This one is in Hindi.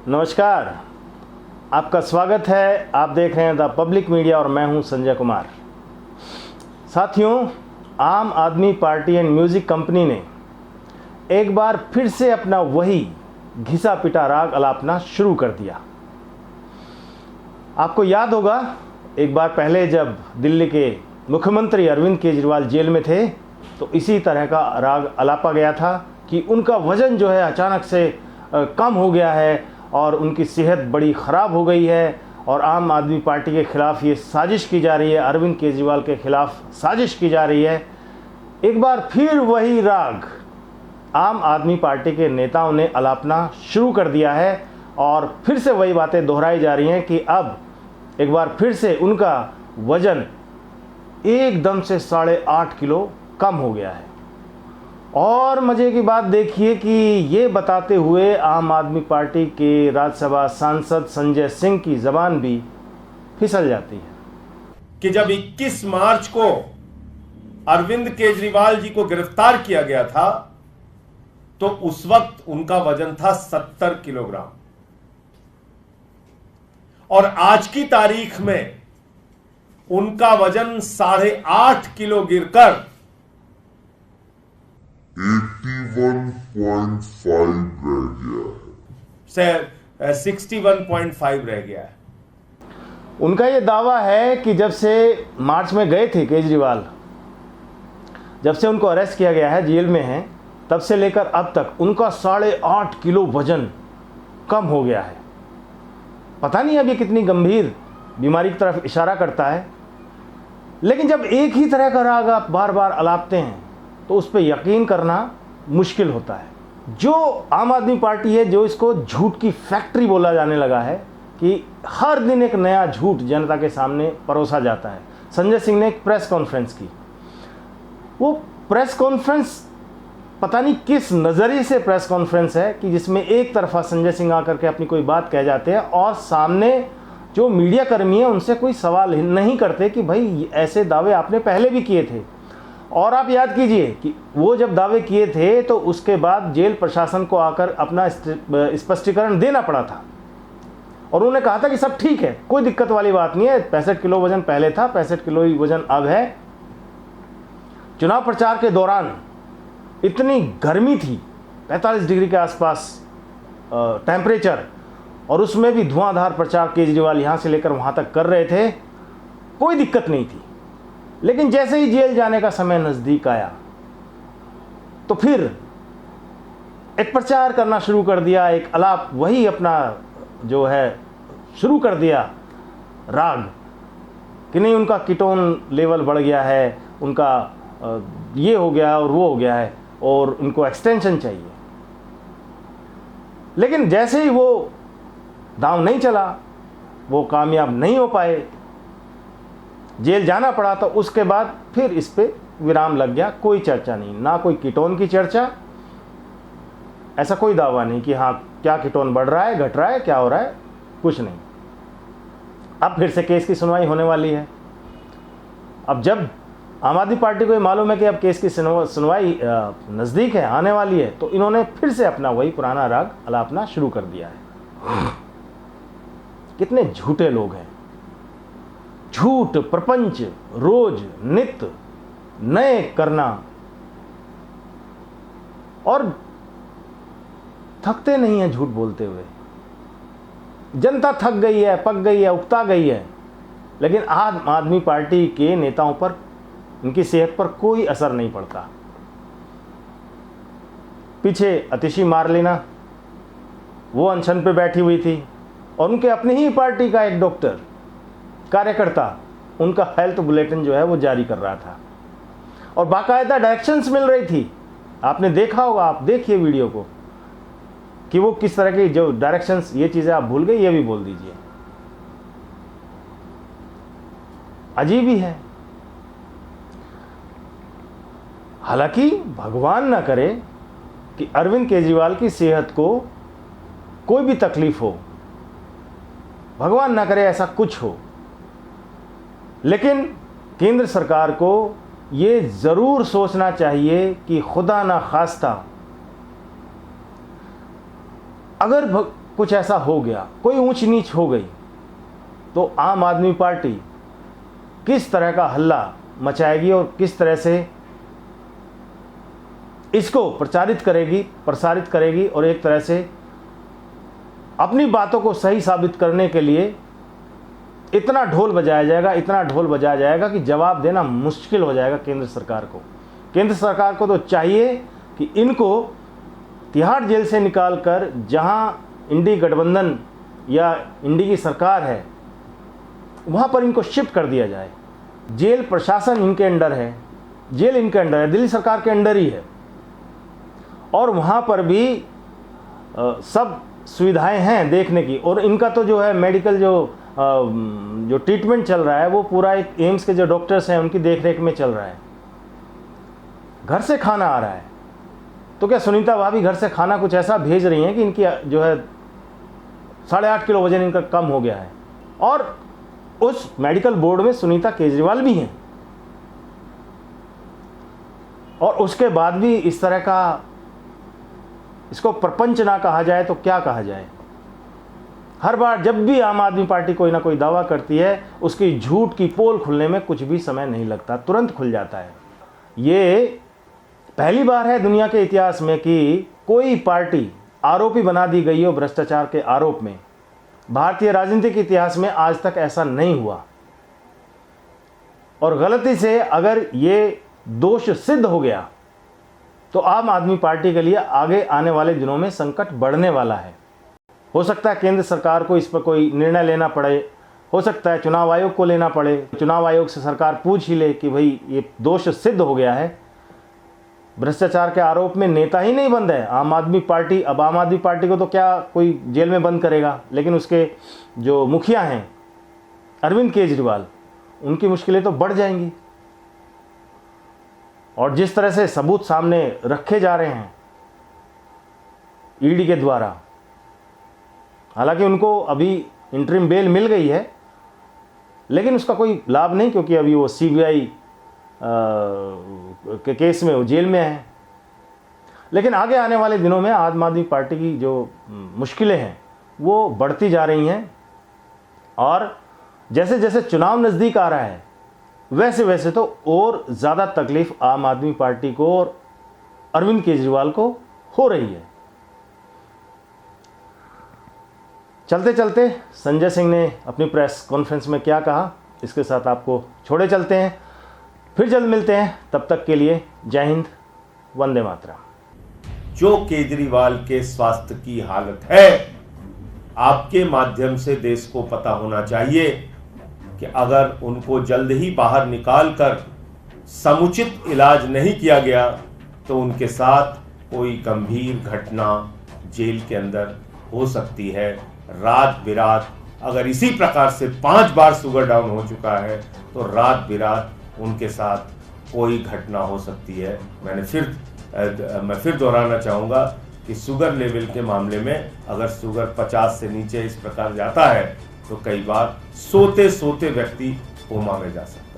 नमस्कार, आपका स्वागत है। आप देख रहे हैं द पब्लिक मीडिया और मैं हूं संजय कुमार। साथियों, आम आदमी पार्टी एंड म्यूज़िक कंपनी ने एक बार फिर से अपना वही घिसा पिटा राग अलापना शुरू कर दिया। आपको याद होगा, एक बार पहले जब दिल्ली के मुख्यमंत्री अरविंद केजरीवाल जेल में थे तो इसी तरह का राग अलापा गया था कि उनका वज़न जो है अचानक से कम हो गया है और उनकी सेहत बड़ी ख़राब हो गई है और आम आदमी पार्टी के ख़िलाफ़ ये साजिश की जा रही है, अरविंद केजरीवाल के ख़िलाफ़ साजिश की जा रही है। एक बार फिर वही राग आम आदमी पार्टी के नेताओं ने अलापना शुरू कर दिया है और फिर से वही बातें दोहराई जा रही हैं कि अब एक बार फिर से उनका वज़न एकदम से 8.5 किलो कम हो गया है। और मज़े की बात देखिए कि ये बताते हुए आम आदमी पार्टी के राज्यसभा सांसद संजय सिंह की ज़बान भी फिसल जाती है कि जब 21 मार्च को अरविंद केजरीवाल जी को गिरफ्तार किया गया था तो उस वक्त उनका वजन था 70 किलोग्राम और आज की तारीख में उनका वजन 8.5 किलो गिरकर 81.5 रह गया है, 61.5 रह गया है। उनका ये दावा है कि जब से मार्च में गए थे केजरीवाल, जब से उनको अरेस्ट किया गया है, जेल में हैं, तब से लेकर अब तक उनका 8.5 किलो वजन कम हो गया है। पता नहीं अब ये कितनी गंभीर बीमारी की तरफ इशारा करता है। लेकिन जब एक ही तरह का राग आप बार बार अलापते हैं तो उस पर यकीन करना मुश्किल होता है। जो आम आदमी पार्टी है, जो इसको झूठ की फैक्ट्री बोला जाने लगा है कि हर दिन एक नया झूठ जनता के सामने परोसा जाता है। संजय सिंह ने एक प्रेस कॉन्फ्रेंस की। वो प्रेस कॉन्फ्रेंस पता नहीं किस नज़रिए से प्रेस कॉन्फ्रेंस है कि जिसमें एक तरफा संजय सिंह आकर के अपनी कोई बात कह जाते हैं और सामने जो मीडिया कर्मी है उनसे कोई सवाल नहीं करते कि भाई ऐसे दावे आपने पहले भी किए थे। और आप याद कीजिए कि वो जब दावे किए थे तो उसके बाद जेल प्रशासन को आकर अपना स्पष्टीकरण देना पड़ा था और उन्होंने कहा था कि सब ठीक है, कोई दिक्कत वाली बात नहीं है। 65 किलो वजन पहले था, 65 किलो ही वजन अब है। चुनाव प्रचार के दौरान इतनी गर्मी थी, 45 डिग्री के आसपास टेम्परेचर, और उसमें भी धुआंधार प्रचार केजरीवाल यहाँ से लेकर वहाँ तक कर रहे थे, कोई दिक्कत नहीं थी। लेकिन जैसे ही जेल जाने का समय नज़दीक आया तो फिर एक प्रचार करना शुरू कर दिया, एक अलाप वही अपना जो है शुरू कर दिया राग कि नहीं उनका कीटोन लेवल बढ़ गया है, उनका ये हो गया और वो हो गया है और उनको एक्सटेंशन चाहिए। लेकिन जैसे ही वो दांव नहीं चला, वो कामयाब नहीं हो पाए, जेल जाना पड़ा, तो उसके बाद फिर इस पे विराम लग गया। कोई चर्चा नहीं, ना कोई कीटोन की चर्चा, ऐसा कोई दावा नहीं कि हाँ क्या कीटोन बढ़ रहा है, घट रहा है, क्या हो रहा है, कुछ नहीं। अब फिर से केस की सुनवाई होने वाली है। अब जब आम आदमी पार्टी को ये मालूम है कि अब केस की सुनवाई नज़दीक है, आने वाली है, तो इन्होंने फिर से अपना वही पुराना राग अलापना शुरू कर दिया है। कितने झूठे लोग हैं, झूठ प्रपंच रोज नित्य नए करना, और थकते नहीं हैं झूठ बोलते हुए। जनता थक गई है, पक गई है, उकता गई है, लेकिन आम आदमी पार्टी के नेताओं पर, उनकी सेहत पर कोई असर नहीं पड़ता। पीछे अतिशी मार्लेना, वो अनशन पे बैठी हुई थी और उनके अपनी ही पार्टी का एक डॉक्टर कार्यकर्ता उनका हेल्थ बुलेटिन जो है वो जारी कर रहा था और बाकायदा डायरेक्शंस मिल रही थी। आपने देखा होगा, आप देखिए वीडियो को कि वो किस तरह की जो डायरेक्शंस, ये चीज़ें आप भूल गए, ये भी बोल दीजिए। अजीब ही है। हालांकि भगवान ना करे कि अरविंद केजरीवाल की सेहत को कोई भी तकलीफ हो, भगवान ना करे ऐसा कुछ हो, लेकिन केंद्र सरकार को ये ज़रूर सोचना चाहिए कि खुदा ना खास्ता अगर कुछ ऐसा हो गया, कोई ऊंच नीच हो गई, तो आम आदमी पार्टी किस तरह का हल्ला मचाएगी और किस तरह से इसको प्रसारित करेगी और एक तरह से अपनी बातों को सही साबित करने के लिए इतना ढोल बजाया जाएगा कि जवाब देना मुश्किल हो जाएगा केंद्र सरकार को। केंद्र सरकार को तो चाहिए कि इनको तिहाड़ जेल से निकालकर जहां इंडी गठबंधन या इंडी की सरकार है वहां पर इनको शिफ्ट कर दिया जाए। जेल प्रशासन इनके अंडर है, जेल इनके अंडर है, दिल्ली सरकार के अंडर ही है, और वहां पर भी सब सुविधाएं हैं देखने की। और इनका तो जो है मेडिकल जो ट्रीटमेंट चल रहा है वो पूरा एक एम्स के जो डॉक्टर्स हैं उनकी देखरेख में चल रहा है। घर से खाना आ रहा है, तो क्या सुनीता भाभी घर से खाना कुछ ऐसा भेज रही हैं कि इनकी जो है 8.5 किलो वजन इनका कम हो गया है। और उस मेडिकल बोर्ड में सुनीता केजरीवाल भी हैं, और उसके बाद भी इस तरह का इसको प्रपंच ना कहा जाए तो क्या कहा जाए। हर बार जब भी आम आदमी पार्टी कोई ना कोई दावा करती है, उसकी झूठ की पोल खुलने में कुछ भी समय नहीं लगता, तुरंत खुल जाता है। ये पहली बार है दुनिया के इतिहास में कि कोई पार्टी आरोपी बना दी गई हो भ्रष्टाचार के आरोप में। भारतीय राजनीतिक इतिहास में आज तक ऐसा नहीं हुआ, और गलती से अगर ये दोष सिद्ध हो गया तो आम आदमी पार्टी के लिए आगे आने वाले दिनों में संकट बढ़ने वाला है। हो सकता है केंद्र सरकार को इस पर कोई निर्णय लेना पड़े, हो सकता है चुनाव आयोग को लेना पड़े, चुनाव आयोग से सरकार पूछ ही ले कि भाई ये दोष सिद्ध हो गया है, भ्रष्टाचार के आरोप में नेता ही नहीं बंद है आम आदमी पार्टी। अब आम आदमी पार्टी को तो क्या कोई जेल में बंद करेगा, लेकिन उसके जो मुखिया हैं अरविंद केजरीवाल, उनकी मुश्किलें तो बढ़ जाएंगी। और जिस तरह से सबूत सामने रखे जा रहे हैं ईडी के द्वारा, हालांकि उनको अभी इंटरिम बेल मिल गई है, लेकिन उसका कोई लाभ नहीं, क्योंकि अभी वो सीबीआई के केस में वो जेल में है। लेकिन आगे आने वाले दिनों में आम आदमी पार्टी की जो मुश्किलें हैं वो बढ़ती जा रही हैं, और जैसे जैसे चुनाव नज़दीक आ रहा है वैसे वैसे तो और ज़्यादा तकलीफ आम आदमी पार्टी को और अरविंद केजरीवाल को हो रही है। चलते चलते संजय सिंह ने अपनी प्रेस कॉन्फ्रेंस में क्या कहा, इसके साथ आपको छोड़े चलते हैं। फिर जल्द मिलते हैं, तब तक के लिए जय हिंद, वंदे मातरम। जो केजरीवाल के स्वास्थ्य की हालत है, आपके माध्यम से देश को पता होना चाहिए कि अगर उनको जल्द ही बाहर निकालकर समुचित इलाज नहीं किया गया तो उनके साथ कोई गंभीर घटना जेल के अंदर हो सकती है। रात बिरात अगर इसी प्रकार से 5 बार शुगर डाउन हो चुका है तो रात बिरात उनके साथ कोई घटना हो सकती है। मैं फिर दोहराना चाहूँगा कि शुगर लेवल के मामले में अगर शुगर 50 से नीचे इस प्रकार जाता है तो कई बार सोते सोते व्यक्ति कोमा में जा सकता है।